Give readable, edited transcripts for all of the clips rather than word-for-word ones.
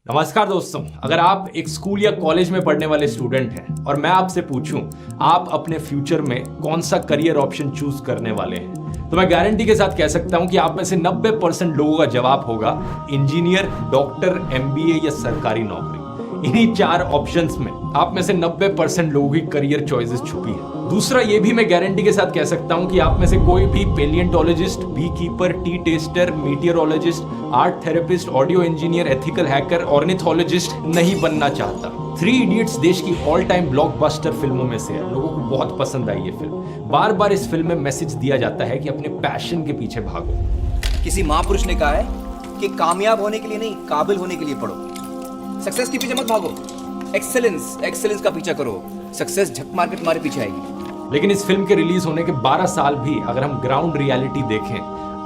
नमस्कार दोस्तों, अगर आप एक स्कूल या कॉलेज में पढ़ने वाले स्टूडेंट हैं और मैं आपसे पूछूं आप अपने फ्यूचर में कौन सा करियर ऑप्शन चूज करने वाले हैं, तो मैं गारंटी के साथ कह सकता हूं कि आप में से 90% लोगों का जवाब होगा इंजीनियर, डॉक्टर, एमबीए या सरकारी नौकरी। इन्हीं 4 ऑप्शंस में आप में से 90% लोगों की करियर चॉइसेस छुपी है। दूसरा ये भी मैं गारंटी के साथ कह सकता हूं कि आप में से कोई भी palaeontologist, bee keeper, tea taster, meteorologist, art therapist, audio engineer, ethical hacker, ornithologist नहीं बनना चाहता। 3 इडियट्स देश की ऑल टाइम ब्लॉकबस्टर फिल्मों में से है। लोगों को बहुत पसंद आई ये फिल्म। बार बार इस फिल्म में मैसेज दिया जाता है कि अपने पैशन के पीछे भागो। किसी महापुरुष ने कहा है कि कामयाब होने के लिए नहीं, काबिल होने के लिए पढ़ो। सक्सेस के पीछे मत भागो, एक्सेलेंस का पीछा करो। सक्सेस झक मार के तुम्हारे पीछे आएगी। लेकिन इस फिल्म के रिलीज होने के 12 साल भी अगर हम ग्राउंड रियलिटी देखें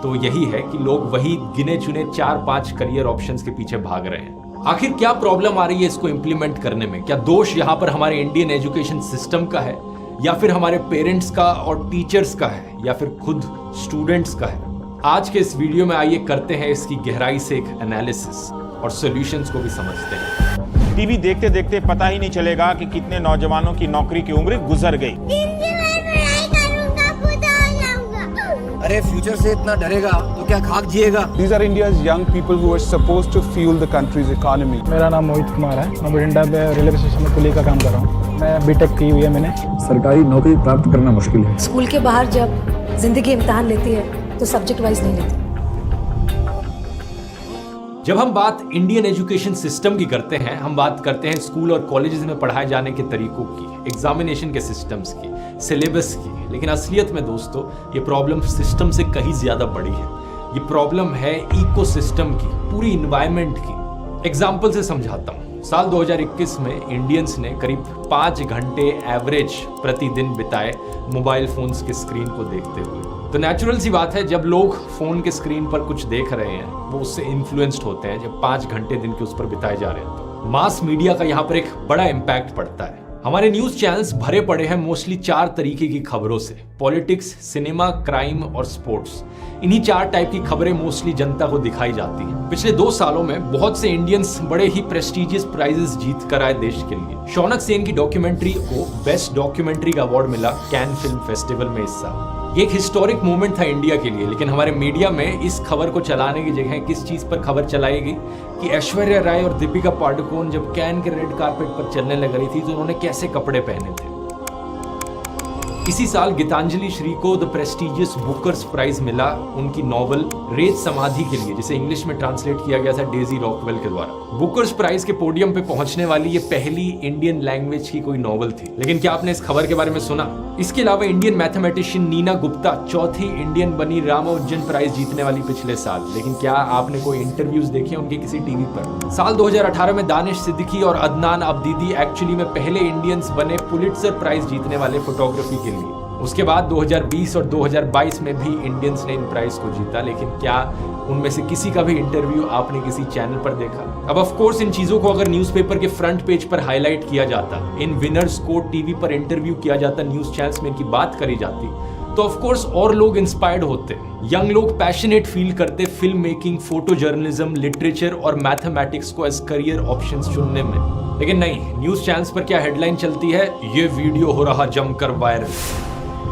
तो यही है कि लोग वही गिने चुने 4-5 करियर ऑप्शंस के पीछे भाग रहे हैं। आखिर क्या प्रॉब्लम आ रही है इसको इंप्लीमेंट करने में? क्या दोष यहाँ पर हमारे इंडियन एजुकेशन सिस्टम का है, या फिर हमारे पेरेंट्स का और टीचर्स का है, या फिर खुद स्टूडेंट्स का है? आज के इस वीडियो में आइए करते हैं इसकी गहराई से एक एनालिसिस और सॉल्यूशंस को भी समझते हैं। टीवी देखते देखते पता ही नहीं चलेगा कि कितने नौजवानों की नौकरी की उम्र गुजर गई। अरे फ्यूचर से इतना डरेगा तो क्या खाक जिएगा। These are India's young people who are supposed to fuel the country's economy. मेरा नाम मोहित कुमार है। मैं बठिंडा में रेलवे स्टेशन में कुली का काम कर रहा हूँ। मैं बीटेक की हुई है मैंने। सरकारी नौकरी प्राप्त करना मुश्किल है। स्कूल के बाहर जब जिंदगी इम्तिहान लेती है तो सब्जेक्ट वाइज नहीं लेती। जब हम बात इंडियन एजुकेशन सिस्टम की करते हैं, हम बात करते हैं स्कूल और कॉलेजेस में पढ़ाए जाने के तरीकों की, एग्जामिनेशन के सिस्टम्स की, सिलेबस की। लेकिन असलियत में दोस्तों ये प्रॉब्लम सिस्टम से कहीं ज्यादा बड़ी है। ये प्रॉब्लम है इकोसिस्टम की, पूरी इन्वायरमेंट की। एग्जाम्पल से समझाता हूँ। साल 2021 में इंडियंस ने करीब 5 घंटे एवरेज प्रतिदिन बिताए मोबाइल फोन्स के स्क्रीन को देखते हुए। तो नेचुरल सी बात है, जब लोग फोन के स्क्रीन पर कुछ देख रहे हैं वो उससे इन्फ्लुएंस्ड होते हैं। जब 5 घंटे दिन के उस पर बिताए जा रहे हैं तो मास मीडिया का यहाँ पर एक बड़ा इम्पैक्ट पड़ता है। हमारे न्यूज चैनल्स भरे पड़े हैं मोस्टली 4 तरीके की खबरों से: पॉलिटिक्स, सिनेमा, क्राइम और स्पोर्ट्स। इन्हीं 4 टाइप की खबरें मोस्टली जनता को दिखाई जाती हैं। पिछले 2 सालों में बहुत से इंडियंस बड़े ही प्रेस्टिजियस प्राइजेस जीत कर आए देश के लिए। शौनक सेन की डॉक्यूमेंट्री को बेस्ट डॉक्यूमेंट्री का अवार्ड मिला कैन फिल्म फेस्टिवल में इस साल। ये एक हिस्टोरिक मोमेंट था इंडिया के लिए। लेकिन हमारे मीडिया में इस खबर को चलाने की जगह किस चीज पर खबर चलाएगी कि ऐश्वर्या राय और दीपिका पादुकोण जब कैन के रेड कारपेट पर चलने लग रही थी तो उन्होंने कैसे कपड़े पहने थे। इसी साल गीतांजलि श्री को द प्रेस्टिजियस बुकर्स प्राइज मिला उनकी नॉवल रेत समाधि के लिए, जिसे इंग्लिश में ट्रांसलेट किया गया था डेजी रॉकवेल के द्वारा। बुकर्स प्राइज के पोडियम पे पहुंचने वाली ये पहली इंडियन लैंग्वेज की कोई नॉवल थी। लेकिन क्या आपने इस खबर के बारे में सुना? इसके अलावा इंडियन मैथमेटिशियन नीना गुप्ता 4थी इंडियन बनी रामानुजन प्राइज जीतने वाली पिछले साल। लेकिन क्या आपने कोई इंटरव्यूज देखे उनके किसी टीवी पर? साल 2018 में दानिश सिद्दीकी और अदनान अब्दीदी एक्चुअली में पहले इंडियंस बने पुलिट्जर प्राइज जीतने वाले फोटोग्राफी के लिए। उसके बाद 2020 और 2022 में भी इंडियंस ने इन प्राइज को जीता। लेकिन क्या उनमें से किसी का भी इंटरव्यू आपने किसी चैनल पर देखा? अब ऑफ कोर्स इन चीजों को अगर न्यूज़पेपर के फ्रंट पेज पर हाईलाइट किया जाता, इन विनर्स को टीवी पर इंटरव्यू किया जाता, न्यूज चैनल्स में इनकी बात करी जाती, तो ऑफ कोर्स और लोग इंस्पायर्ड होते, यंग लोग पैशनेट फील करते film making, photo journalism, literature और मैथमेटिक्स को एज करियर ऑप्शंस चुनने में। लेकिन नहीं, न्यूज चैनल्स पर क्या हेडलाइन चलती है? ये वीडियो हो रहा जमकर वायरल।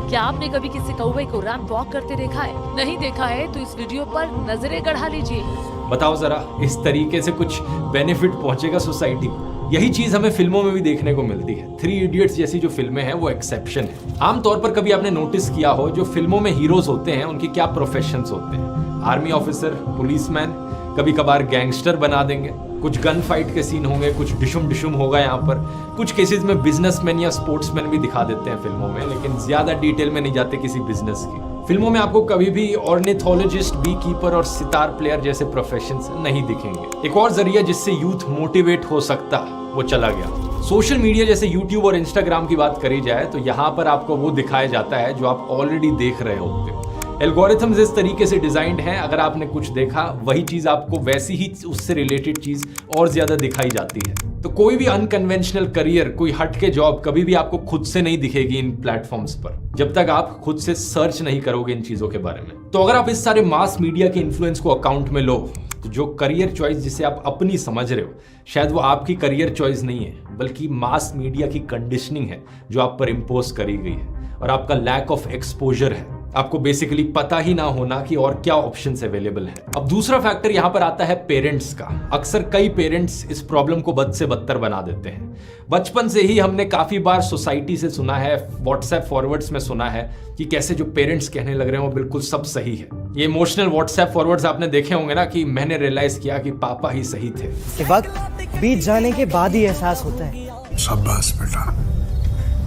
क्या आपने कभी किसी कौवे को रैंप वॉक करते देखा है? नहीं देखा है तो इस वीडियो पर नजरें गड़ा लीजिए। बताओ जरा, इस तरीके से कुछ बेनिफिट पहुंचेगा सोसाइटी को? यही चीज हमें फिल्मों में भी देखने को मिलती है। 3 इडियट्स जैसी जो फिल्में हैं वो एक्सेप्शन है। आमतौर पर कभी आपने नोटिस किया हो जो फिल्मों में हीरोज होते हैं उनके क्या प्रोफेशंस होते हैं? आर्मी ऑफिसर, पुलिसमैन, कभी कभार गैंगस्टर बना देंगे, कुछ गन फाइट के सीन होंगे, कुछ डिशुम होगा यहाँ पर। कुछ केसेस में बिजनेसमैन या स्पोर्ट्समैन भी दिखा देते हैं फिल्मों में, लेकिन ज्यादा डिटेल में नहीं जाते किसी बिजनेस की। फिल्मों में आपको कभी भी ऑर्निथोलॉजिस्ट, बी कीपर और सितार प्लेयर जैसे प्रोफेशंस नहीं दिखेंगे। एक और जरिया जिससे यूथ मोटिवेट हो सकता वो चला गया। सोशल मीडिया जैसे यूट्यूब और इंस्टाग्राम की बात करी जाए तो यहाँ पर आपको वो दिखाया जाता है जो आप ऑलरेडी देख रहे होते हो। एल्गोरिथम्स इस तरीके से डिजाइंड हैं, अगर आपने कुछ देखा वही चीज आपको वैसी ही उससे रिलेटेड चीज और ज्यादा दिखाई जाती है। तो कोई भी अनकन्वेंशनल करियर, कोई हटके जॉब कभी भी आपको खुद से नहीं दिखेगी इन प्लेटफॉर्म्स पर, जब तक आप खुद से सर्च नहीं करोगे इन चीजों के बारे में। तो अगर आप इस सारे मास मीडिया के इन्फ्लुएंस को अकाउंट में लो, तो जो करियर चॉइस जिसे आप अपनी समझ रहे हो, शायद वो आपकी करियर चॉइस नहीं है, बल्कि मास मीडिया की कंडीशनिंग है जो आप पर इम्पोज करी गई है, और आपका लैक ऑफ एक्सपोजर है, आपको बेसिकली पता ही ना होना कि और क्या ऑप्शंस अवेलेबल हैं। अब दूसरा फैक्टर यहां पर आता है पेरेंट्स का। अक्सर कई पेरेंट्स इस प्रॉब्लम को बद से बदतर बना देते हैं। बचपन से ही हमने काफी बार सोसाइटी से सुना है, व्हाट्सएप फॉरवर्ड्स में सुना है कि कैसे जो पेरेंट्स कहने लग रहे हैं वो बिल्कुल सब सही है। ये इमोशनल व्हाट्सएप फॉरवर्ड्स आपने देखे होंगे ना कि मैंने रियलाइज किया कि पापा ही सही थे। वक्त बीत जाने के बाद ही एहसास होता है। शाबाश बेटा,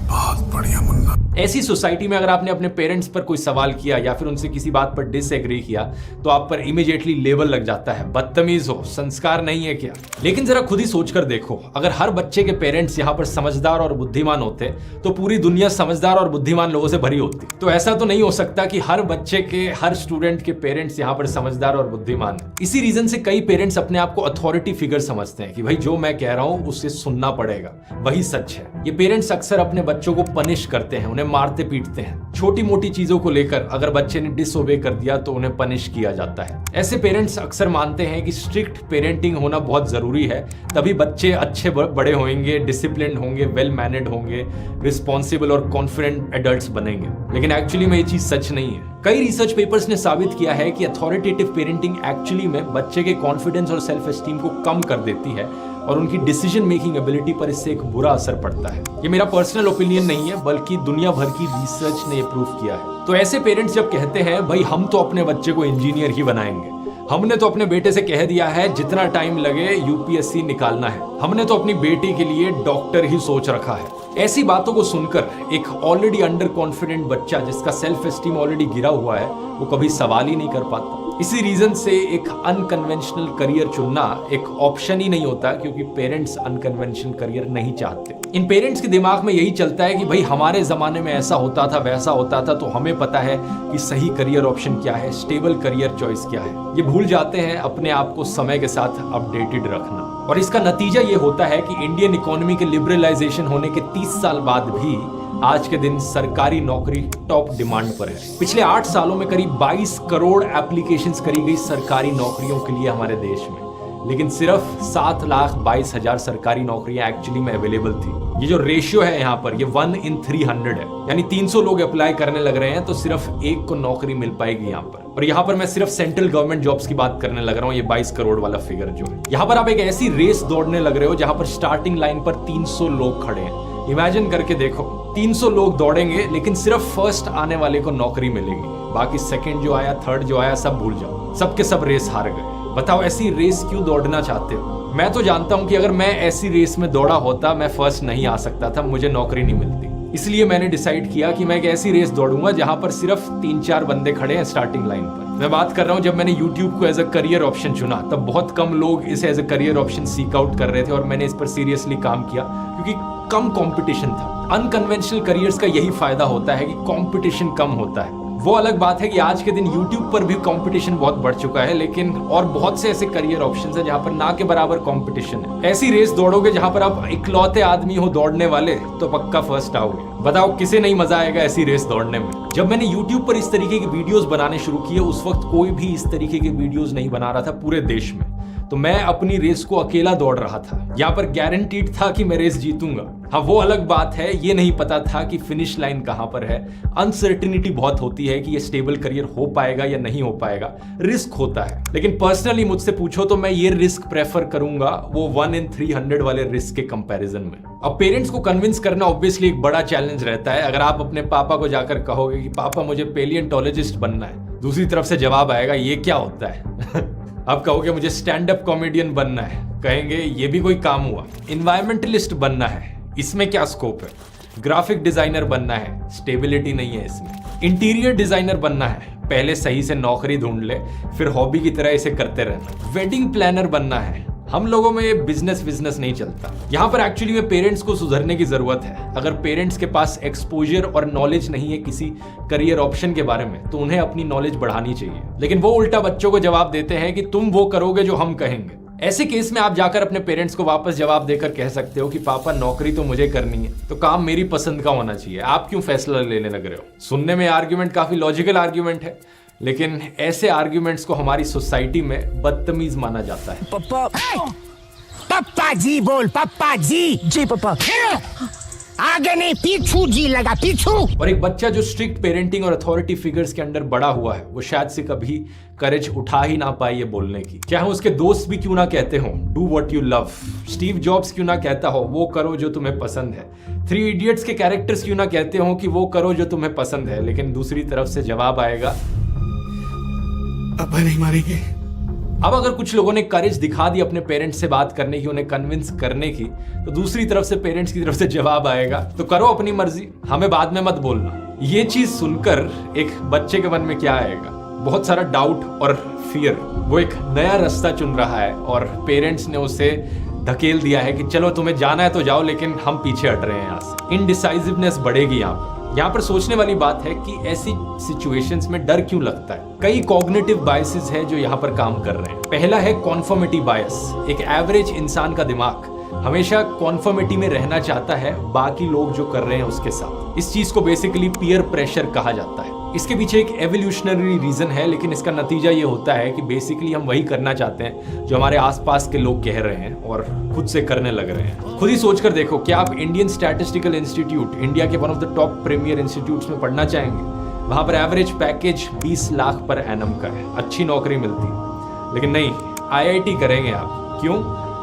बहुत बढ़िया मुन्ना। ऐसी सोसाइटी में अगर आपने अपने पेरेंट्स पर कोई सवाल किया या फिर उनसे किसी बात पर डिसएग्री किया तो आप पर इमीडिएटली लेबल लग जाता है, बदतमीज हो, संस्कार नहीं है क्या। लेकिन जरा खुद ही सोचकर देखो, अगर हर बच्चे के पेरेंट्स यहाँ पर समझदार और बुद्धिमान होते तो पूरी दुनिया समझदार और बुद्धिमान लोगों से भरी होती। तो ऐसा तो नहीं हो सकता कि हर बच्चे के, हर स्टूडेंट के पेरेंट्स यहाँ पर समझदार और बुद्धिमान है। इसी रीजन से कई पेरेंट्स अपने आप को अथॉरिटी फिगर समझते हैं कि भाई जो मैं कह रहा हूँ उसे सुनना पड़ेगा, वही सच है। ये पेरेंट्स अक्सर अपने बच्चों को पनिश करते हैं, उन्हें मारते पीटते हैं। छोटी मोटी चीजों को लेकर अगर बच्चे ने डिसओबे कर दिया तो उन्हें पनिश किया जाता है। ऐसे पेरेंट्स अक्सर मानते हैं कि स्ट्रिक्ट पेरेंटिंग होना बहुत जरूरी है, तभी बच्चे अच्छे बड़े होंगे, डिसिप्लिन्ड होंगे, वेल मैनेड होंगे, रिस्पॉन्सिबल और कॉन्फिडेंट एडल्ट्स बनेंगे। लेकिन एक्चुअली में ये चीज सच नहीं है। कई रिसर्च पेपर्स ने साबित किया है कि अथॉरिटेटिव पेरेंटिंग एक्चुअली में बच्चे के कॉन्फिडेंस और सेल्फ एस्टीम को कम कर देती है और उनकी डिसीजन मेकिंग एबिलिटी पर इससे एक बुरा असर पड़ता है। ये मेरा पर्सनल ओपिनियन नहीं है, बल्कि दुनिया भर की रिसर्च ने प्रूव किया है। तो ऐसे पेरेंट्स जब कहते हैं भाई हम तो अपने बच्चे को इंजीनियर ही बनाएंगे, हमने तो अपने बेटे से कह दिया है जितना टाइम लगे यूपीएससी निकालना है, हमने तो अपनी बेटी के लिए डॉक्टर ही सोच रखा है, ऐसी बातों को सुनकर एक ऑलरेडी अंडर कॉन्फिडेंट बच्चा जिसका सेल्फ एस्टीम ऑलरेडी गिरा हुआ है वो कभी सवाल ही नहीं कर पाता। इसी रीजन से एक अनकन्वेंशनल करियर चुनना एक ऑप्शन ही नहीं होता, क्योंकि पेरेंट्स अनकन्वेंशनल करियर नहीं चाहते। इन पेरेंट्स के दिमाग में यही चलता है कि भाई हमारे जमाने में ऐसा होता था, वैसा होता था, तो हमें पता है कि सही करियर ऑप्शन क्या है, स्टेबल करियर चॉइस क्या है। ये भूल जाते हैं अपने आप को समय के साथ अपडेटेड रखना। और इसका नतीजा ये होता है कि इंडियन इकोनॉमी के लिबरलाइजेशन होने के 30 साल बाद भी आज के दिन सरकारी नौकरी टॉप डिमांड पर है। पिछले 8 सालों में करीब 22 करोड़ एप्लीकेशंस करी गई सरकारी नौकरियों के लिए हमारे देश में, लेकिन सिर्फ 7,22,000 सरकारी नौकरियां एक्चुअली में अवेलेबल थी। ये जो रेशियो है यहाँ पर, ये 1 in 300 है, यानी 300 लोग अप्लाई करने लग रहे हैं तो सिर्फ एक को नौकरी मिल पाएगी यहाँ पर। और यहाँ पर मैं सिर्फ सेंट्रल गवर्नमेंट जॉब्स की बात करने लग रहा हूँ, ये 22 करोड़ वाला फिगर जो है। यहाँ पर आप एक ऐसी रेस दौड़ने लग रहे हो जहाँ पर स्टार्टिंग लाइन पर 300 लोग खड़े हैं। इमेजिन करके देखो, 300 लोग दौड़ेंगे लेकिन सिर्फ फर्स्ट आने वाले को नौकरी मिलेगी, बाकी सेकंड जो आया, थर्ड जो आया, सब भूल जाओ, सबके सब रेस हार गए। बताओ ऐसी रेस क्यों दौड़ना चाहते हो? मैं तो जानता हूं कि अगर मैं ऐसी रेस में दौड़ा होता मैं फर्स्ट नहीं आ सकता था, मुझे नौकरी नहीं मिलती। इसलिए मैंने डिसाइड किया कि मैं एक ऐसी रेस दौड़ूंगा जहां पर सिर्फ 3-4 बंदे खड़े हैं स्टार्टिंग लाइन पर। मैं बात कर रहा हूं जब मैंने YouTube को एज अ करियर ऑप्शन चुना तब बहुत कम लोग इसे as a career option seek out कर रहे थे और मैंने इस पर सीरियसली काम किया क्योंकि कम कंपटीशन था। अनकन्वेंशनल करियर्स का यही फायदा होता है कि कंपटीशन कम होता है। वो अलग बात है कि आज के दिन YouTube पर भी कंपटीशन बहुत बढ़ चुका है, लेकिन और बहुत से ऐसे करियर ऑप्शंस हैं जहां पर ना के बराबर कंपटीशन है। ऐसी रेस दौड़ोगे जहां पर आप इकलौते आदमी हो दौड़ने वाले तो पक्का फर्स्ट आओगे। बताओ किसे नहीं मजा आएगा ऐसी रेस दौड़ने में। जब मैंने YouTube पर इस तरीके की वीडियोस बनाने शुरू किए उस वक्त कोई भी इस तरीके के वीडियोस नहीं बना रहा था पूरे देश में, तो मैं अपनी रेस को अकेला दौड़ रहा था। यहाँ पर गारंटीड था कि मैं रेस जीतूंगा। हाँ, वो अलग बात है, ये नहीं पता था कि फिनिश लाइन कहां पर है। अनसर्टिनिटी बहुत होती है कि ये स्टेबल करियर हो पाएगा या नहीं हो पाएगा, रिस्क होता है। लेकिन पर्सनली मुझसे पूछो तो मैं ये रिस्क प्रेफर करूंगा वो 1 in 300 वाले रिस्क के कंपैरिजन में। अब पेरेंट्स को कन्विंस करना ऑब्वियसली एक बड़ा चैलेंज रहता है। अगर आप अपने पापा को जाकर कहोगे कि पापा मुझे पेलियंटोलॉजिस्ट बनना है, दूसरी तरफ से जवाब आएगा ये क्या होता है। आप कहोगे मुझे स्टैंड अप कॉमेडियन बनना है, कहेंगे ये भी कोई काम हुआ। इन्वायरमेंटलिस्ट बनना है, इसमें क्या स्कोप है। ग्राफिक डिजाइनर बनना है, स्टेबिलिटी नहीं है इसमें। इंटीरियर डिजाइनर बनना है, पहले सही से नौकरी ढूंढ ले, फिर हॉबी की तरह इसे करते रहना। वेडिंग प्लानर बनना है, हम लोगों में बिजनेस नहीं चलता। यहाँ पर एक्चुअली में पेरेंट्स को सुधरने की जरूरत है। अगर पेरेंट्स के पास एक्सपोजर और नॉलेज नहीं है किसी करियर ऑप्शन के बारे में तो उन्हें अपनी नॉलेज बढ़ानी चाहिए, लेकिन वो उल्टा बच्चों को जवाब देते हैं कि तुम वो करोगे जो हम कहेंगे। ऐसे केस में आप जाकर अपने पेरेंट्स को वापस जवाब देकर कह सकते हो कि पापा नौकरी तो मुझे करनी है, तो काम मेरी पसंद का होना चाहिए, आप क्यों फैसला लेने लग रहे हो। सुनने में आर्ग्यूमेंट काफी लॉजिकल आर्ग्यूमेंट है, लेकिन ऐसे आर्ग्यूमेंट्स को हमारी सोसाइटी में बदतमीज माना जाता है। पप्पा जी बोल, पप्पा जी। जी पापा। आगे नहीं, पीछू जी लगा, पीछू। और एक बच्चा जो स्ट्रिक्ट पेरेंटिंग और अथॉरिटी फिगर्स के अंडर बड़ा हुआ है वो शायद से कभी करेज उठा ही ना पाए ये बोलने की, चाहे उसके दोस्त भी क्यों ना कहते हो do what you love, Steve jobs क्यों ना कहता हो वो करो जो तुम्हें पसंद है, 3 इडियट्स के कैरेक्टर्स क्यों ना कहते हो कि वो करो जो तुम्हें पसंद है, लेकिन दूसरी तरफ से जवाब आएगा अब नहीं मारेंगे। अब अगर कुछ लोगों ने करेज दिखा दी अपने पेरेंट्स से बात करने की, उन्हें कन्विंस करने की, तो दूसरी तरफ से पेरेंट्स की तरफ से जवाब आएगा तो करो अपनी मर्जी, हमें बाद में मत बोलना। ये चीज सुनकर एक बच्चे के मन में क्या आएगा? बहुत सारा डाउट और फियर। वो एक नया रास्ता चुन रहा है और पेरेंट्स ने उसे धकेल दिया है कि चलो तुम्हें जाना है तो जाओ, लेकिन हम पीछे हट रहे हैं यहाँ से। इनडिसाइसिवनेस बढ़ेगी यहाँ पर सोचने वाली बात है कि ऐसी सिचुएशंस में डर क्यों लगता है। कई कॉग्निटिव बायसेस है जो यहाँ पर काम कर रहे हैं। पहला है कॉन्फर्मिटी बायस। एक एवरेज इंसान का दिमाग हमेशा कॉन्फर्मिटी में रहना चाहता है बाकी लोग जो कर रहे हैं उसके साथ। इस चीज को बेसिकली पीयर प्रेशर कहा जाता है। इसके पीछे एक एवोल्यूशनरी रीजन है, लेकिन इसका नतीजा ये होता है कि बेसिकली हम वही करना चाहते हैं जो हमारे आसपास के लोग कह रहे हैं और खुद से करने लग रहे हैं। खुद ही सोचकर देखो, क्या आप इंडियन स्टैटिस्टिकल इंस्टीट्यूट, इंडिया के one of the top premier institutes में पढ़ना चाहेंगे? वहां पर average package 20 lakh per annum का है, अच्छी नौकरी मिलती है। लेकिन नहीं, IIT करेंगे आप। क्यों?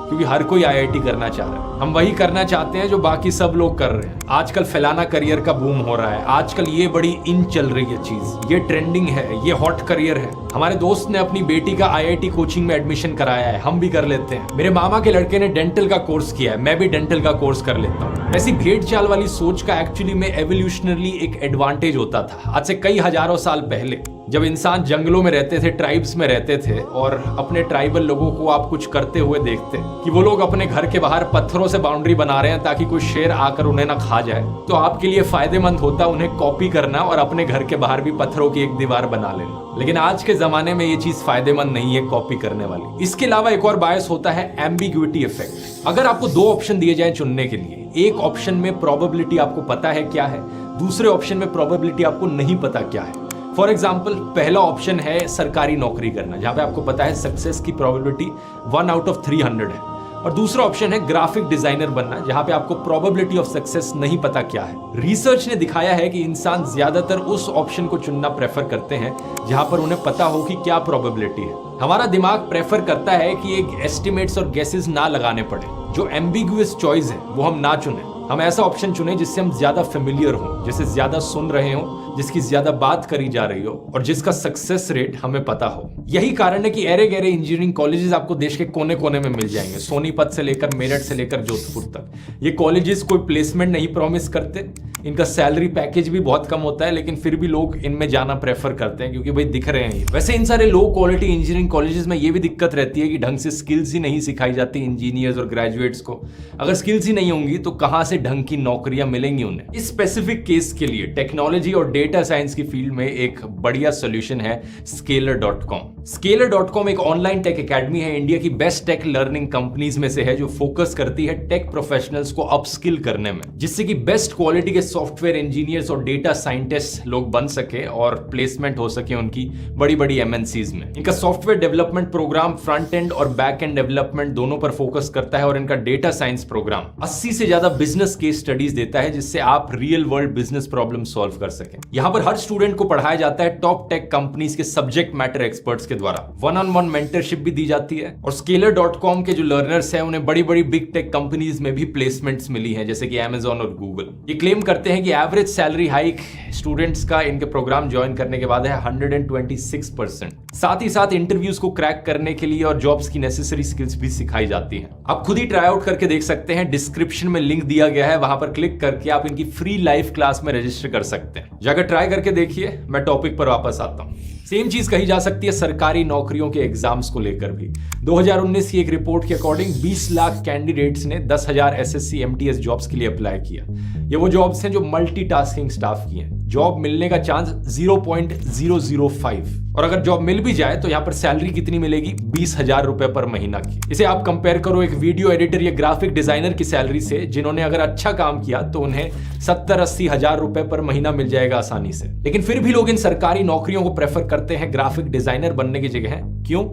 क्योंकि हर कोई IIT करना चाह रहा है। हम वही करना चाहते हैं जो बाकी सब लोग कर रहे हैं। आजकल फैलाना करियर का बूम हो रहा है। आजकल ये बड़ी इन चल रही है चीज, ये ट्रेंडिंग है, ये हॉट करियर है। हमारे दोस्त ने अपनी बेटी का IIT कोचिंग में एडमिशन कराया है, हम भी कर लेते हैं। मेरे मामा के लड़के ने डेंटल का कोर्स किया है, मैं भी डेंटल का कोर्स कर लेता हूँ। ऐसी भेड़ चाल वाली सोच का एक्चुअली में एवोल्यूशनरी एक एडवांटेज होता था। आज से कई हजारों साल पहले जब इंसान जंगलों में रहते थे, ट्राइब्स में रहते थे और अपने ट्राइबल लोगों को आप कुछ करते हुए देखते कि वो लोग अपने घर के बाहर पत्थरों से बाउंड्री बना रहे हैं ताकि कोई शेर आकर उन्हें ना खा जाए, तो आपके लिए फायदेमंद होता उन्हें कॉपी करना और अपने घर के बाहर भी पत्थरों की एक दीवार बना लेना। लेकिन आज के जमाने में ये चीज फायदेमंद नहीं है कॉपी करने वाली। इसके अलावा एक और बायस होता है एम्बिग्युइटी इफेक्ट। अगर आपको 2 ऑप्शन दिए जाए चुनने के लिए, एक ऑप्शन में प्रोबेबिलिटी आपको पता है क्या है, दूसरे ऑप्शन में प्रोबेबिलिटी आपको नहीं पता क्या है। फॉर एग्जाम्पल, पहला ऑप्शन है सरकारी नौकरी करना, जहां पे आपको पता है सक्सेस की प्रोबेबिलिटी 1 out of 300 है, और दूसरा ऑप्शन है ग्राफिक डिजाइनर बनना, जहां पे आपको प्रोबेबिलिटी ऑफ सक्सेस नहीं पता क्या है। रिसर्च ने दिखाया है कि इंसान ज्यादातर उस ऑप्शन को चुनना प्रेफर करते हैं जहां पर उन्हें पता हो कि क्या प्रोबेबिलिटी है। हमारा दिमाग प्रेफर करता है कि एक एस्टिमेट्स और गेसेस ना लगाने पड़े। जो एम्बिगुअस चॉइस है वो हम ना चुने, हम ऐसा ऑप्शन चुने जिससे हम ज्यादा फेमिलियर हो, जिसे ज्यादा सुन रहे हो, जिसकी ज्यादा बात करी जा रही हो और जिसका सक्सेस रेट हमें पता हो। यही कारण है कि ऐरे गहरे इंजीनियरिंग कॉलेजेस आपको देश के कोने कोने में मिल जाएंगे, सोनीपत से लेकर मेरठ से लेकर जोधपुर तक। ये कॉलेजेस कोई प्लेसमेंट नहीं प्रॉमिस करते, इनका सैलरी पैकेज भी बहुत कम होता है, लेकिन फिर भी लोग इनमें जाना प्रेफर करते हैं क्योंकि भाई दिख रहे हैं। वैसे इन सारे लो क्वालिटी इंजीनियरिंग कॉलेजेस में ये भी दिक्कत रहती है कि ढंग से स्किल्स ही नहीं सिखाई जाती इंजीनियर्स और ग्रेजुएट्स को। अगर स्किल्स ही नहीं होंगी तो कहां से ढंग की नौकरियां मिलेंगी उन्हें। इस स्पेसिफिक केस के लिए टेक्नोलॉजी और डेटा साइंस की फील्ड में एक बढ़िया सोल्यूशन है Scalar.com। Scalar.com एक ऑनलाइन टेक एकेडमी है, इंडिया की बेस्ट टेक लर्निंग कंपनीज में से है, जो फोकस करती है टेक प्रोफेशनल्स को अपस्किल करने में, जिससे कि बेस्ट क्वालिटी के सॉफ्टवेयर इंजीनियर्स और डेटा साइंटिस्ट लोग बन सके और प्लेसमेंट हो सके उनकी बड़ी बड़ी MNCs में। इनका software development program front end और बैक एंड डेवलपमेंट दोनों पर फोकस करता है और इनका डेटा साइंस प्रोग्राम 80 से ज्यादा बिजनेस केस स्टडीज देता है, जिससे आप real world business problem solve कर सकें। यहाँ पर हर स्टूडेंट को पढ़ाया जाता है टॉप टेक कंपनीज के सब्जेक्ट मैटर एक्सपर्ट्स के द्वारा। 1-on-1 मेंटरशिप भी दी जाती है और Scalar.com के जो लर्नर्स हैं उन्हें बड़ी बड़ी बिग टेक कंपनीज में भी प्लेसमेंट्स मिली हैं, जैसे कि Amazon और Google। ये क्लेम करते हैं कि एवरेज सैलरी हाइक स्टूडेंट्स का इनके प्रोग्राम ज्वाइन करने के बाद है 126%। साथ ही साथ इंटरव्यूज को क्रैक करने के लिए और जॉब्स की नेसेसरी स्किल्स भी सिखाई जाती हैं। आप खुद ही ट्राई आउट करके देख सकते हैं, डिस्क्रिप्शन में लिंक दिया गया है, वहां पर क्लिक करके आप इनकी फ्री लाइव क्लास में रजिस्टर कर सकते हैं। जाकर ट्राई करके देखिए। मैं टॉपिक पर वापस आता हूं। सेम चीज कही जा सकती है सरकारी नौकरियों के एग्जाम्स को लेकर भी। 2019 की एक रिपोर्ट के अकॉर्डिंग 20 लाख कैंडिडेट्स ने 10,000 एसएससी एमटीएस जॉब्स के लिए अप्लाई किया। ये वो जॉब्स हैं जो मल्टीटास्किंग स्टाफ की हैं। जॉब मिलने का चांस 0.005, और अगर जॉब मिल भी जाए तो यहाँ पर सैलरी कितनी मिलेगी? 20,000 रुपए पर महीना की। इसे आप कंपेयर करो एक वीडियो एडिटर या ग्राफिक डिजाइनर की सैलरी से, जिन्होंने अगर अच्छा काम किया तो उन्हें 70-80 हजार रुपए पर महीना मिल जाएगा आसानी से। लेकिन फिर भी लोग इन सरकारी नौकरियों को प्रेफर करते हैं ग्राफिक डिजाइनर बनने की जगह। क्यों?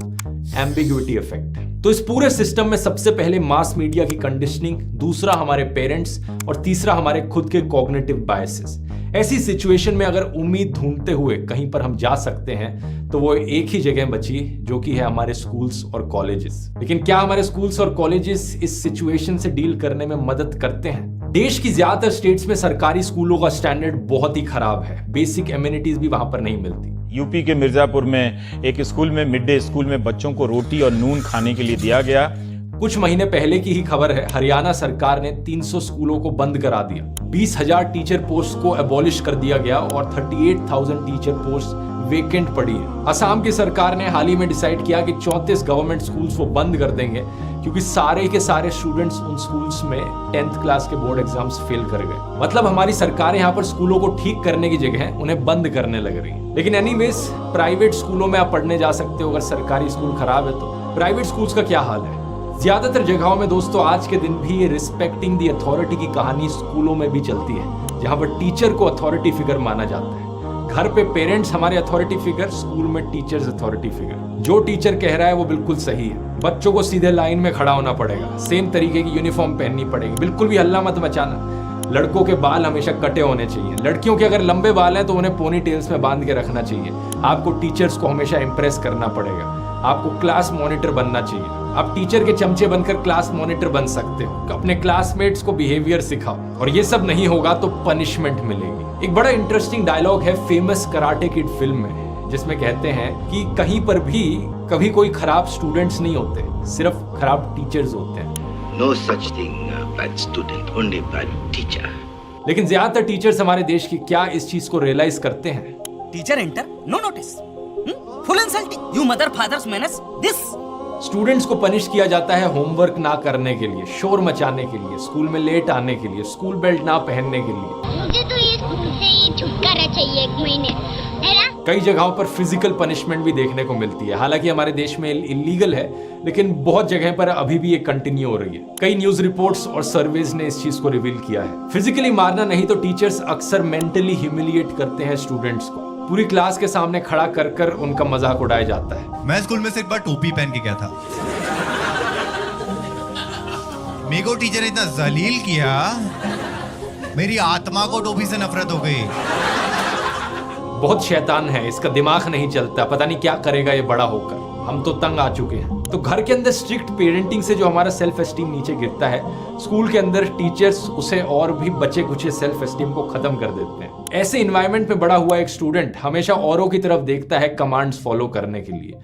Ambiguity effect. तो इस पूरे सिस्टम में सबसे पहले मास मीडिया की कंडीशनिंग, दूसरा हमारे पेरेंट्स, और तीसरा हमारे खुद के कॉग्निटिव बायसेस। ऐसी सिचुएशन में अगर उम्मीद ढूंढते हुए कहीं पर हम जा सकते हैं तो वो एक ही जगह बची, जो कि है हमारे स्कूल्स और कॉलेजेस। लेकिन क्या हमारे स्कूल्स और कॉलेजेस इस सिचुएशन से डील करने में मदद करते हैं? देश की ज्यादातर स्टेट्स में सरकारी स्कूलों का स्टैंडर्ड बहुत ही खराब है। बेसिक एमिनिटीज भी वहां पर नहीं मिलती। यूपी के मिर्जापुर में एक स्कूल में मिड डे स्कूल में बच्चों को रोटी और नून खाने के लिए दिया गया। कुछ महीने पहले की ही खबर है, हरियाणा सरकार ने 300 स्कूलों को बंद करा दिया। 20,000 टीचर पोस्ट को एबॉलिश कर दिया गया और 38,000 टीचर पोस्ट वेकेंट पड़ी है। असम की सरकार ने हाल ही में डिसाइड किया कि 34 गवर्नमेंट स्कूल्स वो बंद कर देंगे, क्योंकि सारे के सारे स्टूडेंट्स उन स्कूल्स में 10th क्लास के बोर्ड एग्जाम्स फेल कर गए। मतलब हमारी सरकार यहाँ पर स्कूलों को ठीक करने की जगह उन्हें बंद करने लग रही है। लेकिन एनीवेज, प्राइवेट स्कूलों में आप पढ़ने जा सकते हो अगर सरकारी स्कूल खराब है तो। प्राइवेट स्कूल्स का क्या हाल है? ज्यादातर जगहों में दोस्तों आज के दिन भी ये रिस्पेक्टिंग द अथॉरिटी की कहानी स्कूलों में भी चलती है, जहां पर टीचर को अथॉरिटी फिगर माना जाता है। घर पे पेरेंट्स हमारे अथॉरिटी फिगर, स्कूल में टीचर्स अथॉरिटी फिगर। जो टीचर कह रहा है वो बिल्कुल सही है। बच्चों को सीधे लाइन में खड़ा होना पड़ेगा, सेम तरीके की यूनिफॉर्म पहननी पड़ेगी, बिल्कुल भी हल्ला मत मचाना। लड़कों के बाल हमेशा कटे होने चाहिए, लड़कियों के अगर लंबे बाल हैं तो उन्हें पोनी टेल्स में बांध के रखना चाहिए। आपको टीचर्स को हमेशा इंप्रेस करना पड़ेगा। आपको क्लास मॉनिटर बनना चाहिए। आप टीचर के चमचे बनकर क्लास मॉनिटर बन सकते हो। अपने क्लासमेट्स को बिहेवियर सिखाओ, और ये सब नहीं होगा तो पनिशमेंट मिलेगी। एक बड़ा इंटरेस्टिंग डायलॉग है फेमस कराटे किड फिल्म में, जिसमें कहते हैं कि कहीं पर भी कभी कोई खराब स्टूडेंट्स नहीं होते, सिर्फ खराब टीचर्स होते हैं। No such thing, bad student, only bad teacher. लेकिन ज्यादातर टीचर्स हमारे देश की क्या इस चीज को रियलाइज करते हैं? Teacher enter, no notice, full insulting, you mother fathers manners this. Students को पनिश किया जाता है होमवर्क ना करने के लिए, शोर मचाने के लिए, स्कूल में लेट आने के लिए, स्कूल बेल्ट ना पहनने के लिए। मुझे तो ये स्कूल से ही छुटकारा चाहिए 1 महीने, है ना? कई जगहों पर फिजिकल पनिशमेंट भी देखने को मिलती है। हालांकि हमारे देश में इलीगल है, लेकिन बहुत जगह पर अभी भी ये कंटिन्यू हो रही है। कई न्यूज रिपोर्ट्स और सर्वेज ने इस चीज को रिवील किया है। फिजिकली मारना नहीं तो टीचर्स अक्सर मेंटली ह्यूमिलिएट करते हैं स्टूडेंट्स को। पूरी क्लास के सामने खड़ा कर कर उनका मजाक उड़ाया जाता है। मैं स्कूल में से एक बार टोपी पहन के गया था। मेरे को टीचर ने इतना जलील किया, मेरी आत्मा को टोपी से नफरत हो गई। बहुत शैतान है, इसका दिमाग नहीं चलता, पता नहीं क्या करेगा ये बड़ा होकर। हम तो तंग आ चुके हैं। तो घर के अंदर स्ट्रिक्ट पेरेंटिंग से जो हमारा सेल्फ एस्टीम नीचे गिरता है, स्कूल के अंदर टीचर्स उसे और भी बचे कुचे सेल्फ एस्टीम को खत्म कर देते हैं। ऐसे इन्वायरमेंट में बड़ा हुआ एक स्टूडेंट हमेशा औरों की तरफ देखता है कमांड्स फॉलो करने के लिए।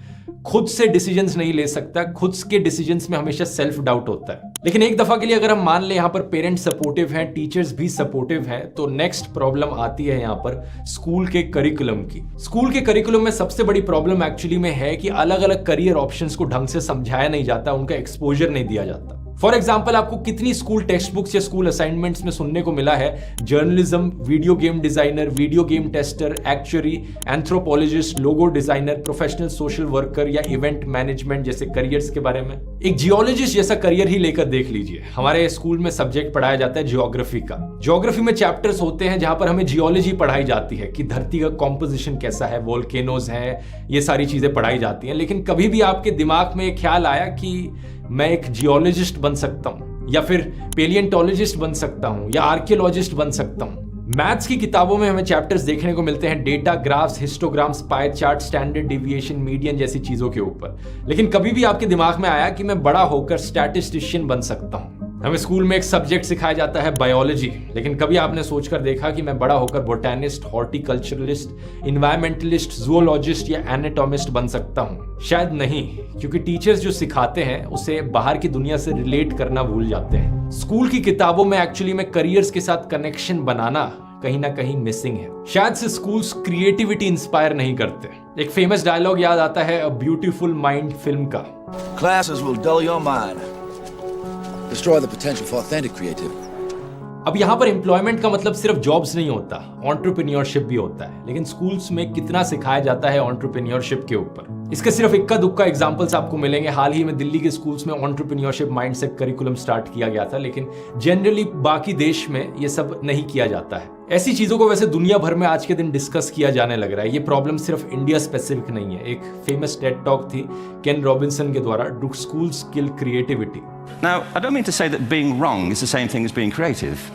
खुद से डिसीजंस नहीं ले सकता, खुद के डिसीजंस में हमेशा सेल्फ डाउट होता है। लेकिन एक दफा के लिए अगर हम मान ले यहाँ पर पेरेंट्स सपोर्टिव हैं, टीचर्स भी सपोर्टिव हैं, तो नेक्स्ट प्रॉब्लम आती है यहाँ पर स्कूल के करिकुलम की। स्कूल के करिकुलम में सबसे बड़ी प्रॉब्लम एक्चुअली में है कि अलग अलग करियर ऑप्शंस को ढंग से समझाया नहीं जाता, उनका एक्सपोजर नहीं दिया जाता। फॉर एग्जाम्पल, आपको कितनी स्कूल टेक्स्ट बुक्स या स्कूल असाइनमेंट्स में सुनने को मिला है journalism, video game designer, video game tester, actuary, anthropologist, logo designer, professional social worker या इवेंट मैनेजमेंट जैसे करियर्स के बारे में। एक जियोलॉजिस्ट जैसा करियर ही लेकर देख लीजिए। हमारे स्कूल में सब्जेक्ट पढ़ाया जाता है ज्योग्राफी का। ज्योग्राफी में चैप्टर्स होते हैं जहां पर हमें जियोलॉजी पढ़ाई जाती है कि धरती का कॉम्पोजिशन कैसा है, वोल्केनोज हैं, ये सारी चीजें पढ़ाई जाती हैं। लेकिन कभी भी आपके दिमाग में ख्याल आया कि मैं एक जियोलॉजिस्ट बन सकता हूं, या फिर पेलियंटोलॉजिस्ट बन सकता हूं, या आर्कियोलॉजिस्ट बन सकता हूं? मैथ्स की किताबों में हमें चैप्टर्स देखने को मिलते हैं data, graphs, histograms, pie chart, standard deviation, median जैसी चीजों के ऊपर। लेकिन कभी भी आपके दिमाग में आया कि मैं बड़ा होकर स्टैटिस्टिशियन बन सकता हूं? हमें स्कूल में एक सब्जेक्ट सिखाया जाता है बायोलॉजी, लेकिन कभी आपने सोचकर देखा कि मैं बड़ा होकर बोटैनिस्ट, हॉर्टिकल्चरलिस्ट, इन्वायरमेंटलिस्ट, जूलॉजिस्ट या एनाटॉमिस्ट बन सकता हूँ? शायद नहीं, क्योंकि टीचर्स जो सिखाते हैं उसे बाहर की दुनिया से रिलेट करना भूल जाते हैं। स्कूल की किताबों में एक्चुअली में करियर्स के साथ कनेक्शन बनाना कहीं ना कहीं मिसिंग है। शायद से स्कूल्स क्रिएटिविटी इंस्पायर नहीं करते। एक फेमस डायलॉग याद आता है अ ब्यूटीफुल माइंड फिल्म का। Classes will dull your mind, destroy the potential for authentic creativity. अब यहाँ पर एम्प्लॉयमेंट का मतलब सिर्फ जॉब्स नहीं होता, एंटरप्रेन्योरशिप भी होता है। लेकिन स्कूल्स में कितना सिखाया जाता है एंटरप्रेन्योरशिप के ऊपर? इसके सिर्फ इक्का दुक्का एग्जांपल्स आपको मिलेंगे। हाल ही में दिल्ली के स्कूल्स में एंटरप्रेन्योरशिप माइंडसेट करिकुलम स्टार्ट किया गया था, लेकिन जनरली बाकी देश में ये सब नहीं किया जाता है। ऐसी चीजों को वैसे दुनिया भर में आज के दिन डिस्कस किया जाने लग रहा है। ये प्रॉब्लम सिर्फ इंडिया स्पेसिफिक नहीं है। एक फेमस टेड टॉक थी केन रॉबिन्सन के द्वारा, do schools kill creativity? Now, I don't mean to say that being wrong is the same thing as being creative.